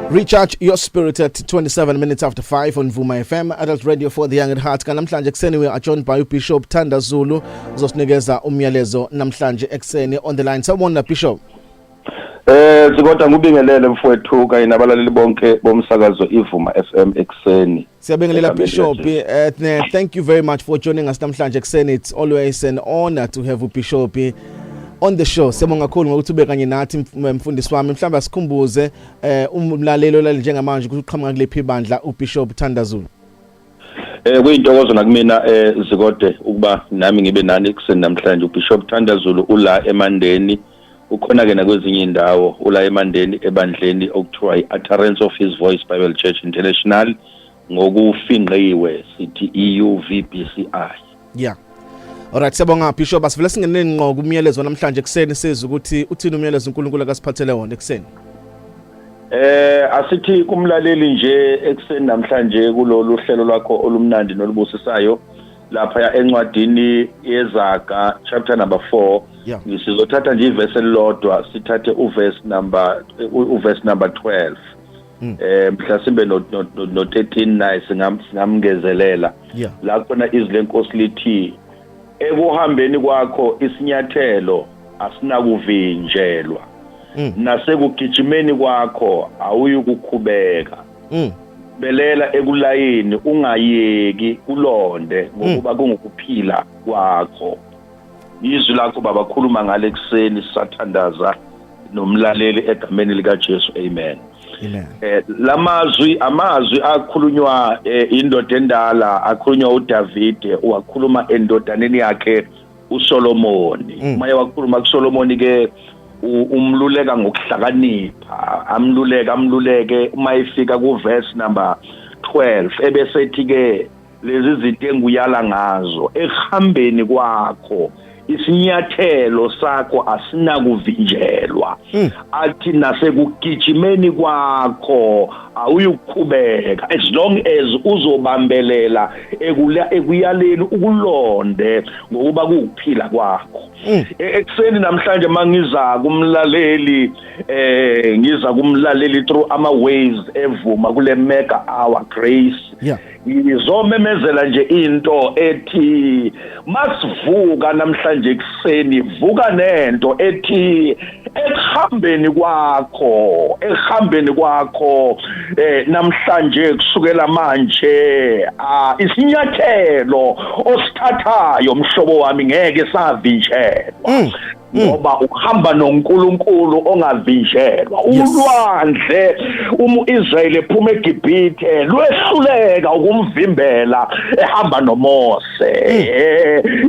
Recharge your spirit at 27 minutes after 5 on Vuma FM, Adult Radio for the Young at Heart. Namhlanje ekseni we are joined by Bishop Thanda Zulu uzosinikeza umyalezo namhlanje ekseni on the line. Sawubona Bishop. Sikodwa ngubingelele mfowethu kanye nabalaleli bonke bomsakazo iVuma FM ekseni. Siyabingelela Bishop. Thank you very much for joining us namhlanje ekseni. It's always an honor to have Bishop on the show. Siyabonga kakhulu ngokuthi ube kanye nathi mfundisi wami. Mhlawumbe asikhumbuze umlalelo la njengamanje ukuthi uqhamuka kulephi ibandla uBishop Thanda Zulu. Kuyintokozo nakumina Zikode ukuba nami ngibe nani ekseni namhlanje. uBishop Thanda Zulu ula eMandeni, ukhona ke nakwezinye indawo, ula eMandeni ebandleni okuthiwa iUtterance of His Voice Bible Church International ngokufinqiwe sithi EUVBCI. Yeah. Alright, siyabonga Bishop. Asivele singene ngqo kumyalezo namhlanje ekseni siza ukuthi uthini umyalezo uNkulunkulu akasiphathele wona ekseni. Asithi kumlaleli nje ekseni namhlanje kulolu hlelo lwakho olumnandi nolubusisayo lapha encwadini yeZaga chapter number 4. Yeah. Ngisizothatha nje iverse elilodwa, sithathe uverse number 12. Mhlasimbe no 13 naye singamngezelela. Yeah. La khona izwi lenkosi lithi ekuhambeni kwakho isinyathelo asinakuvinjelwa. Nasekugijimeni kwakho awuyukukhubeka. Belela ekulayini ungayeki ulonde ngokuba kungukuphila kwakho. Izwi lakho baba khuluma ngale ekseni sathandaza nomlaleli egameni lika Jesu. Amen. Amen. Amazwi akhulunywa indoda endala, akhulunywa uDavid, wakhuluma endodaneni yakhe uSolomoni. Maye wakhuluma kuSolomoni ke umluleka ngokuhlakanipha, amluleke uma ifika kuverse number 12 ebesethi ke lezi zinto enguyala ngazo ehambeni kwakho isinyathelo sakho asinakuvinjelwa. Athi nasekugijimeni kwakho awuyukukhubeka as long as uzobambelela ekuyaleni ukulonde ngokuba kuuphila kwakho. Ekseni namhlanje mangiza kumlaleli through ama ways evuma kule mega hour grace. Yeah. Ngizomemezela nje into ethi masivuka namhlanje ekseni, vuka nento ethi ekuhambeni kwakho namhlanje kusukela manje isinyathelo osithathayo mhlobo wami ngeke savinjelwa. Ngoba ukuhamba noNkulunkulu ongavinjelwa. Ulwandle uMisrael ephuma eGibhithe lwehluleka ukumvimbela ehamba noMose.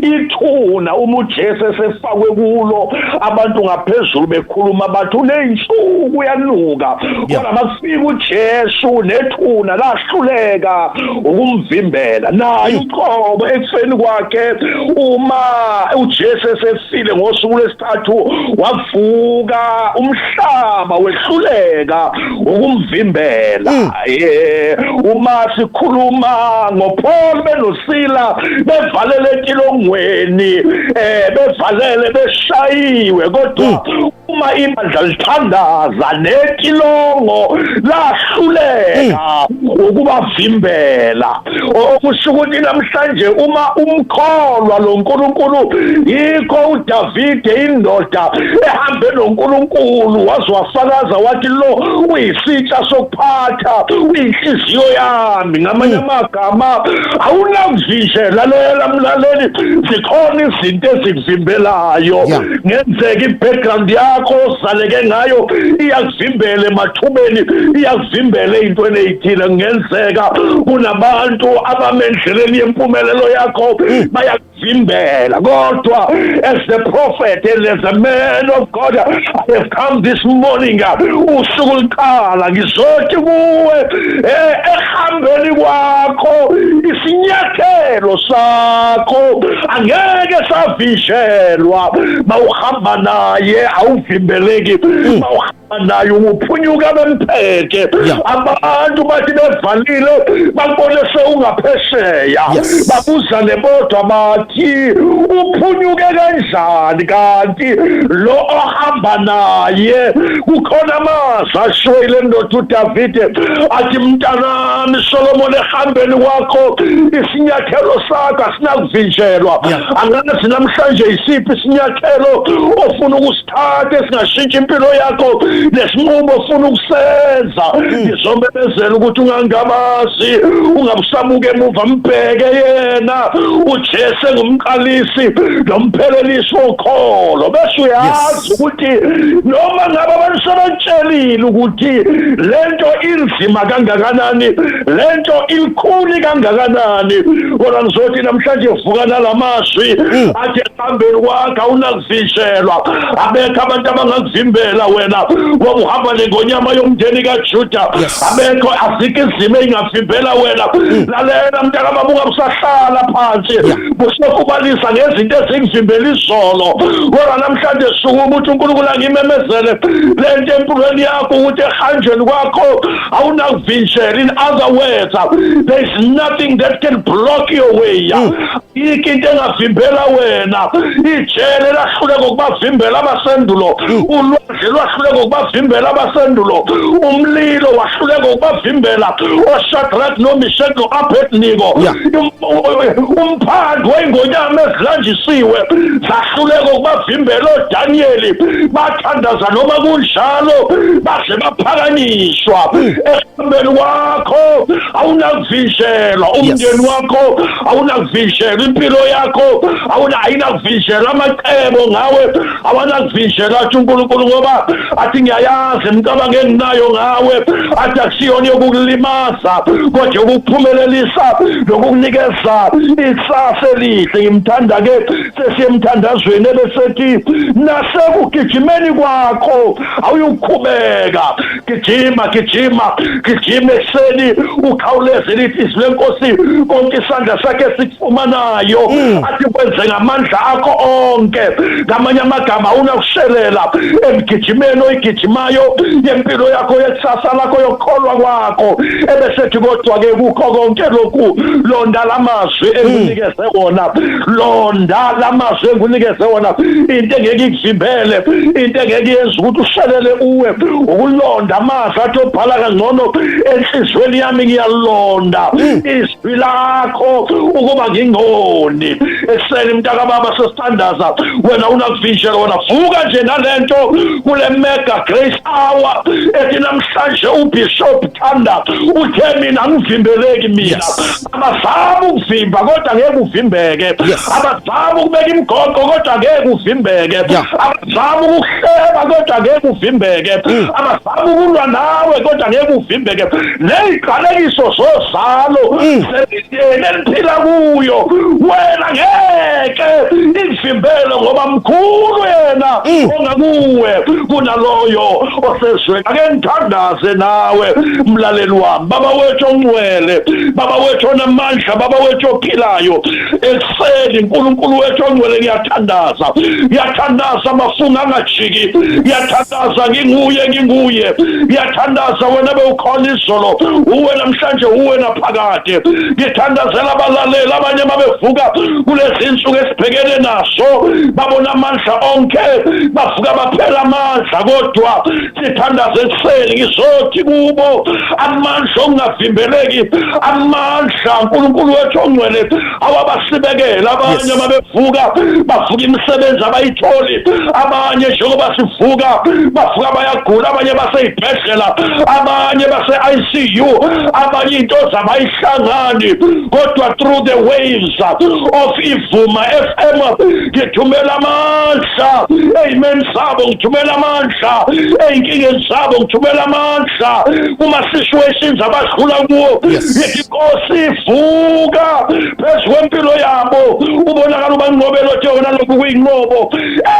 Ithuna uJesu sefakwe kulo abantu ngaphezulu bekhuluma bathi uneyinsuku uyanuka. Kodwa masifika uJesu nethuna lahluleka ukumvimbela. Naye uqobo ekseni kwakhe uma uJesu sefile ngosuku lesithathu wavuka umhlaba wehluleka ukumvimbela. Uma sikhuluma ngoPaul benosila bevalele entilongweni, bevalele beshayiwe, kodwa uma ibandla lithandaza netilongo lahluleka ukubavimbela. Okusho ukuthi namhlanje uma umkholwa lo Nkulunkulu yikho uDavid indoda ehambe noNkulunkulu wazwafakaza wathi lo uyisitsha sokuphatha uyinhliziyo yami. Ngamanye amagama awunakuvinjela lela mlaleli, zikhona izinto ezikuvimbelayo. Ngenzeka ibackground yakho ozaleke ngayo iyakuvimbela emathubeni, iyakuvimbela ezintweni ezithile. Ngenzeka kunabantu abamendleleni yempumelelo yakho bayakuvimbela, kodwa as the prophet and as a man of God I have come this morning usuku liqala ngizothi kuwe ehambeni kwakho isinyathelo sakho angeke savishelwa. Mawuhamba naye awuvimbeleki, mawuhamba naye uphunyuka bemphethe abantu bathi bevalile babone sewungaphesheya babuza lebodwa bathi uphunyuke kanjani kanti lo ohamba naye kukhona amazwi ashoyile ndoda uDavide athi mntanami Solomon ehambeni kwakho isinyathelo sakho asinakuvinjelwa angazi namhlanje isiphi isinyathelo ofuna ukusithatha esingashintshi impilo yakho lesinqumo ofuna ukusenza ngizomemezela ukuthi ungangabazi ungabusabuke emuva mbheke yena uJesu ngumqalisi nomphelelisi wokholo bese uyazi ukuthi noma ngabe abantu sebatshelile ukuthi lento inzima kangakanani lento ilikhuni kangakanani kodwa ngizothi namhlanje vuka nalamazwi athi ehambeni kwakho awunakuvishelwa abekho abantu abangakuvimbela wena ngoba uhamba ngonyama yomndeni kaJuda abekho azikho izimo engavimbela wena lalela mntaka baba ungabusahlala phansi busokubalisa ngezinto ezikuvimbela izolo kodwa namhlanje suku ukuthi uNkulunkulu angimemezele lento empilweni yakho ukuthi ehanjweni kwakho awunakuvinjela. In other words, there is nothing that can block your way. Ikho into engavimbela wena ijele lahluleka ukubavimbela abasendulo ulwandle lwahluleka ukubavimbela abasendulo umlilo wahluleka ukubavimbela oShadrach noMeshach noAbednego umphandi weingonyama ezilanjisiwe zahluleka ukubavimbela oDaniel bathandaza noma kunjalo bahle baphakanyishwa esibeni wakho awunakuvishelwa umndeni wakho awunakuvishelwa impilo yakho ayinakuvishelwa amacebo ngawe awanakuvishelwa athi uNkulunkulu ngoba athi ngiyayazi imicabango enginayo ngawe athi akusiyona yokukulimaza kodwa ukukuphumelelisa nokukunikeza ikusasa elihle. Ngimthanda ke sesiyemthandazweni ebesethi nasekugijimeni kwakho awuyukhubeka gijima ekuseni ukhawuleze lithi izwi lenkosi konke isandla sakhe sikufumanayo athi kwenze ngamandla akho onke ngamanye amagama unakushelela emgijimeni oyigijimayo yempilo yakho yekusasa lakho yokukholwa kwakho ebesethi kodwa ke kukho konke lokhu londa lamazwi enginikeze wona into engeke ikuvimbele into engeke yenze ukuthi ushelele uwe ukulonda amazwi athi obhala kangcono enhlizweni yami ngiyalonda izwi lakho ukuba ngingoni ekuseni mntaka baba sesithandaza wena unakuvinjela wena vuka nje nalento kule mega grace hour ethi namhlanje uBishop Thanda uthe mina angivimbeleki mina abazama ukuvimba kodwa ngeke uvimbeke abazama ukubeka imigoqo kodwa ngeke uvimbeke abazama ukuhleba kodwa ngeke uvimbeke abazama ukulwa nawe kodwa ngeke uvimbeke neziqalekiso zozalo seliphila kuyo wena ngeke ikuvimbele ngoba mkhulu yena ongakuwe kunaloyo osezweni. Ake ngithandaze nawe mlaleli wami baba wethu ongcwele baba wethu onamandla baba wethu ophilayo ekuseni uNkulunkulu wethu ongcwele ngiyathandaza amafunga angajiki ngiyathandaza nginguye ngiyathandaza wena bewukhona izolo uwe namhlanje uwe naphakade ngithandazela abalaleli abanye babevuka kulezi insuku esibhekene naso babona amandla onke bavuka baphela amandla kodwa sithandaze ekuseni ngizothi kubo amandla ongavimbeleki amandla uNkulunkulu wethu ongcwele awabasibekela abanye bavuka imisebenzi abayitholi abanye njengoba sivuka bavuka bayagula abanye baseyibhedlela abanye base-ICU abanye into zabayihlangani kodwa through the waves of iVuma FM ngithumela amandla amen zabo ngithumela amandla einkingeni zabo ngithumela amandla kuma-situations abadlula kuwo ngithi Nkosi vuka phezu kwempilo yabo ubonakala ubanqobela othe wona lokhu kuyinqobo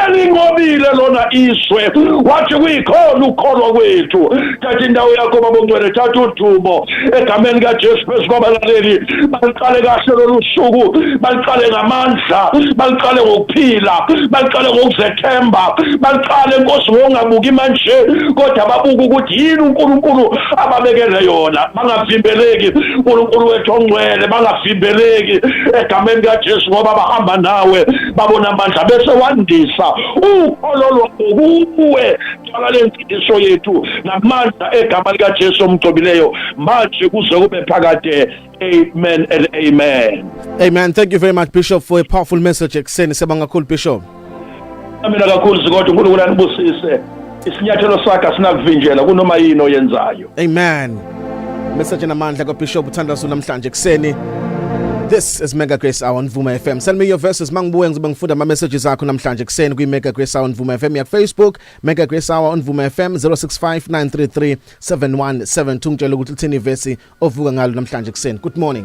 elinqobile lona izwe wathi kuyikhona ukukholwa kwethu thatha indawo yakho babongcwele thatha udumo egameni kaJesu phezu kwabalaleli baliqale kahle lolu suku baliqale ngamandla baliqale ngokuphila baliqale ngokuzethemba baliqale Nkosi ngongabuki manje kodwa babuka ukuthi yini uNkulunkulu ababekele yona bangavimbeleki uNkulunkulu wethu ongcwele bangavimbeleki egameni kaJesu ngoba bahamba nawe babona amandla bese wandisa ukhololo kuwe xaka lensindiso yethu namandla egama likaJesu omgcobileyo manje kuze kube phakade. Amen and amen. Amen. Thank you very much, Bishop, for a powerful message. Ekseni sebanga kakhulu, Bishop. Amina kakhulu zikodwa uNkulunkulu anibusise. Isinyathelo sakhe sinakuvinjela kunoma yini oyenzayo. Amen. Message namandla kaBishop Thanda Zulu namhlanje ekseni. This is Mega Grace Hour on Vuma FM. Send me your verses. Mangibuye ngizobe ngifunda ama messages akho namhlanje ekseni kwi Mega Grace Hour on Vuma FM ya Facebook, Mega Grace Hour on Vuma FM 0659337172. Ngitshela ukuthi uthini verse ovuka ngalo namhlanje ekseni. Good morning.